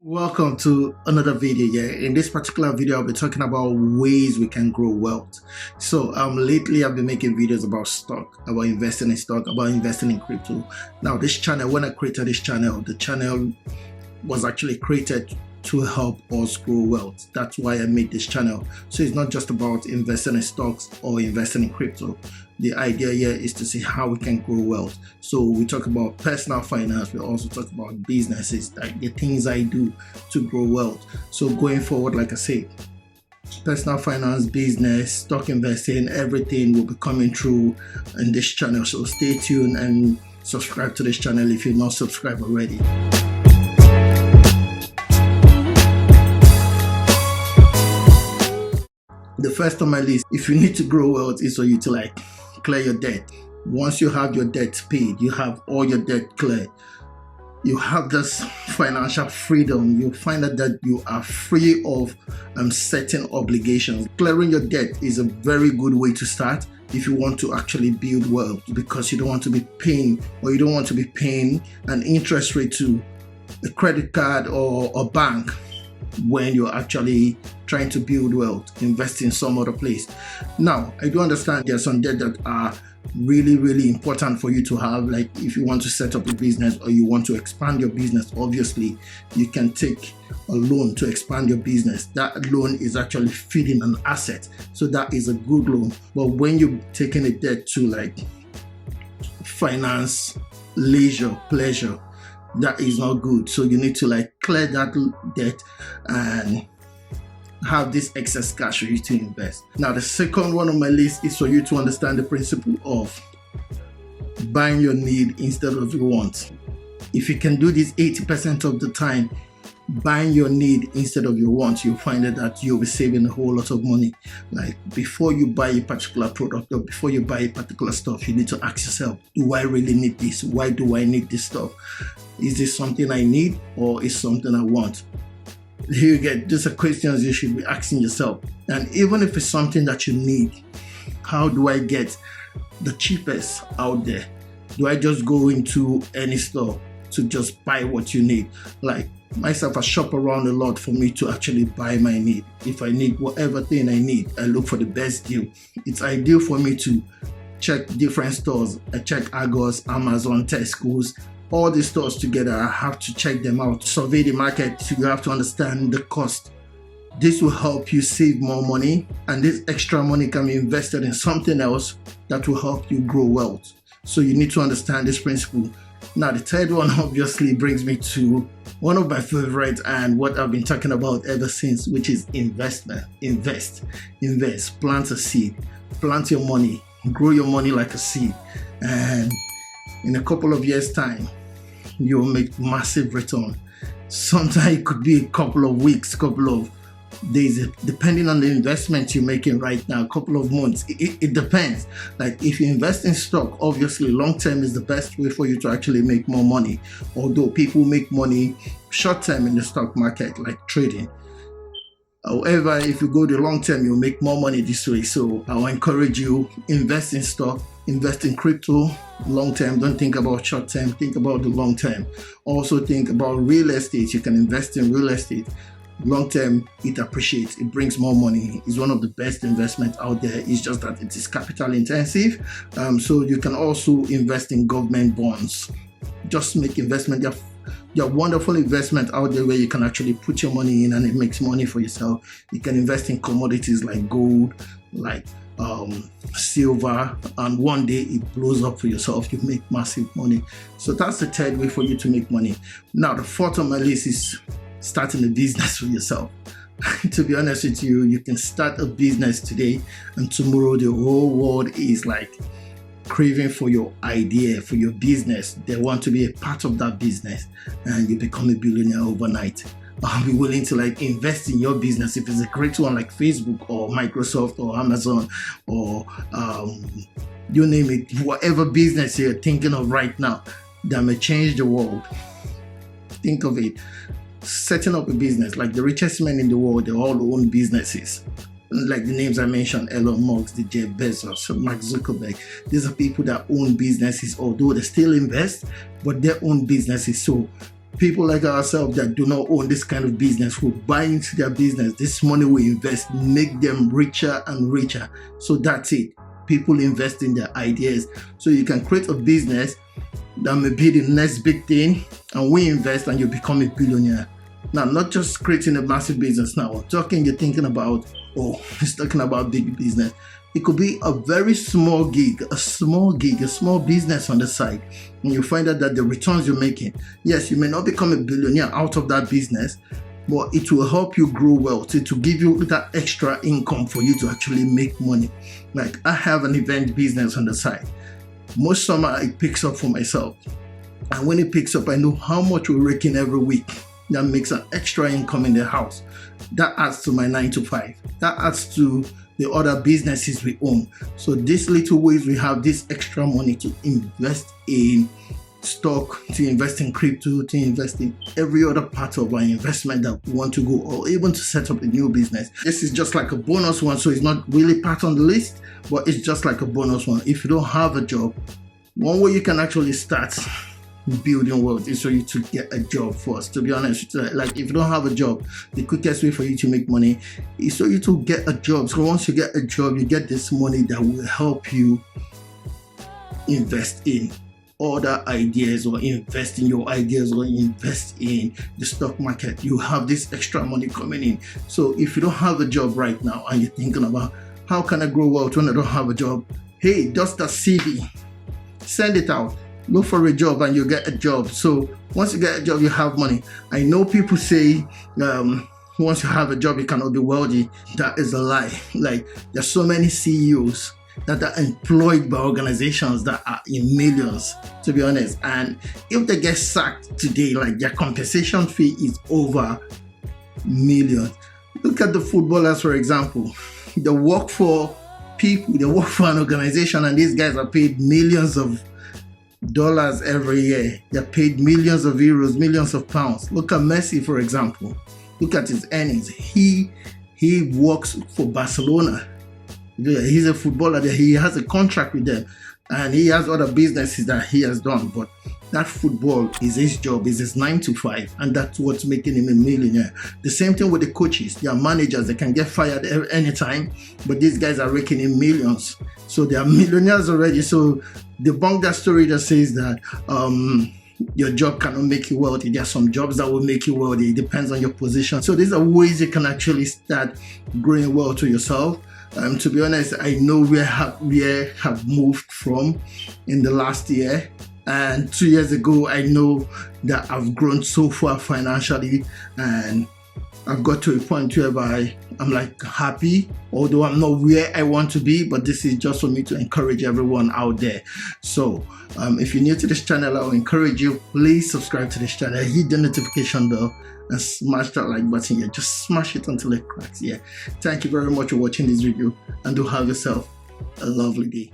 Welcome to another video. In this particular video I'll be talking about ways we can grow wealth. So lately I've been making videos about stock, about investing in stock, about investing in crypto. Now this channel, when I created this channel, the channel was actually created to help us grow wealth. That's why I made this channel. So it's not just about investing in stocks or investing in crypto. The idea here is to see how we can grow wealth. So we talk about personal finance. We also talk about businesses, like the things I do to grow wealth. So going forward, like I say, personal finance, business, stock investing, everything will be coming through in this channel. So stay tuned and subscribe to this channel if you're not subscribed already. The first on my list, if you need to grow wealth, is for you to clear your debt. Once you have your debt paid, you have all your debt cleared, you have this financial freedom. You find out that you are free of certain obligations. Clearing your debt is a very good way to start if you want to actually build wealth, because you don't want to be paying an interest rate to a credit card or a bank when you're actually trying to build wealth, invest in some other place. Now, I do understand there's some debt that are really important for you to have. Like if you want to set up a business or you want to expand your business, obviously you can take a loan to expand your business. That loan is actually feeding an asset, so that is a good loan. But when you're taking a debt to finance, leisure, pleasure, that is not good. So you need to clear that debt and have this excess cash for you to invest. Now the second one on my list is for you to understand the principle of buying your need instead of your want. If you can do this 80% of the time, buying your need instead of your want, you'll find that you'll be saving a whole lot of money. Like before you buy a particular product or before you buy a particular stuff, you need to ask yourself, do I really need this? Why do I need this stuff? Is this something I need or is something I want? You get, these are questions you should be asking yourself. And even if it's something that you need, how do I get the cheapest out there? Do I just go into any store to just buy what you need? Like myself, I shop around a lot for me to actually buy my need. If I need whatever thing I need, I look for the best deal. It's ideal for me to check different stores. I check Argos, Amazon, Tesco's, all these stores together. I have to check them out, survey the market. So you have to understand the cost. This will help you save more money, and this extra money can be invested in something else that will help you grow wealth. So you need to understand this principle. Now the third one obviously brings me to one of my favorites and what I've been talking about ever since, which is investment. Invest, plant a seed, plant your money, grow your money like a seed, and in a couple of years time you'll make massive return. Sometimes it could be a couple of weeks, couple of days, depending on the investment you're making right now, a couple of months. It depends. Like if you invest in stock, obviously long term is the best way for you to actually make more money, although people make money short term in the stock market, like trading. However, if you go the long term, you'll make more money this way. So I'll encourage you, invest in stock, invest in crypto long term. Don't think about short term, think about the long term. Also think about real estate. You can invest in real estate. Long term, it appreciates, it brings more money. It's one of the best investments out there. It's just that it is capital intensive. So you can also invest in government bonds. Just make investment. There are wonderful investment out there where you can actually put your money in and it makes money for yourself. You can invest in commodities like gold, like silver, and one day it blows up for yourself. You make massive money. So that's the third way for you to make money. Now the fourth on my list is starting a business for yourself. To be honest with you, you can start a business today and tomorrow the whole world is craving for your idea, for your business. They want to be a part of that business and you become a billionaire overnight. I'll be willing to invest in your business if it's a great one like Facebook or Microsoft or Amazon or you name it, whatever business you're thinking of right now that may change the world. Think of it. Setting up a business, like the richest men in the world, they all own businesses. Like the names I mentioned, Elon Musk, the Jeff Bezos, Mark Zuckerberg. These are people that own businesses, although they still invest, but they own businesses. So people like ourselves that do not own this kind of business will buy into their business. This money we invest make them richer and richer. So that's it. People invest in their ideas. So you can create a business that may be the next big thing, and we invest and you become a billionaire. Now, not just creating a massive business. Now, you're thinking about, he's talking about big business. It could be a very small gig, a small business on the side. And you find out that the returns you're making, yes, you may not become a billionaire out of that business, but it will help you grow wealth. It will give you that extra income for you to actually make money. Like, I have an event business on the side. Most summer, it picks up for myself. And when it picks up, I know how much we're raking every week. That makes an extra income in the house. That adds to my 9 to 5. That adds to the other businesses we own. So these little ways we have this extra money to invest in stock, to invest in crypto, to invest in every other part of our investment that we want to go, or even to set up a new business. This is just like a bonus one, so it's not really part on the list, but it's just like a bonus one. If you don't have a job, one way you can actually start building wealth is for you to get a job first. To be honest, like, if you don't have a job, the quickest way for you to make money is for you to get a job. So once you get a job, you get this money that will help you invest in other ideas, or invest in your ideas, or invest in the stock market. You have this extra money coming in. So if you don't have a job right now and you're thinking about, how can I grow wealth when I don't have a job? Hey, just a CV, send it out. Look for a job and you get a job. So once you get a job, you have money. I know people say once you have a job, you cannot be wealthy. That is a lie. Like, there's so many CEOs that are employed by organizations that are in millions, to be honest. And if they get sacked today, like, their compensation fee is over millions. Look at the footballers, for example. They work for people, they work for an organization, and these guys are paid millions of dollars every year. They're paid millions of euros, millions of pounds. Look at Messi, for example. Look at his earnings. He works for Barcelona. He's a footballer. He has a contract with them, and he has other businesses that he has done. But that football is his job, is his 9 to 5, and that's what's making him a millionaire. The same thing with the coaches. They are managers. They can get fired anytime, but these guys are raking in millions. So they are millionaires already. So debunk that story that says that your job cannot make you wealthy. There are some jobs that will make you wealthy. It depends on your position. So these are ways you can actually start growing wealth to yourself. To be honest, I know where I have moved from in the last year. And 2 years ago, I know that I've grown so far financially, and I've got to a point whereby I'm like happy, although I'm not where I want to be, but this is just for me to encourage everyone out there. So if you're new to this channel, I'll encourage you, please subscribe to this channel, hit the notification bell, and smash that like button here. Just smash it until it cracks. Yeah. Thank you very much for watching this video, and do have yourself a lovely day.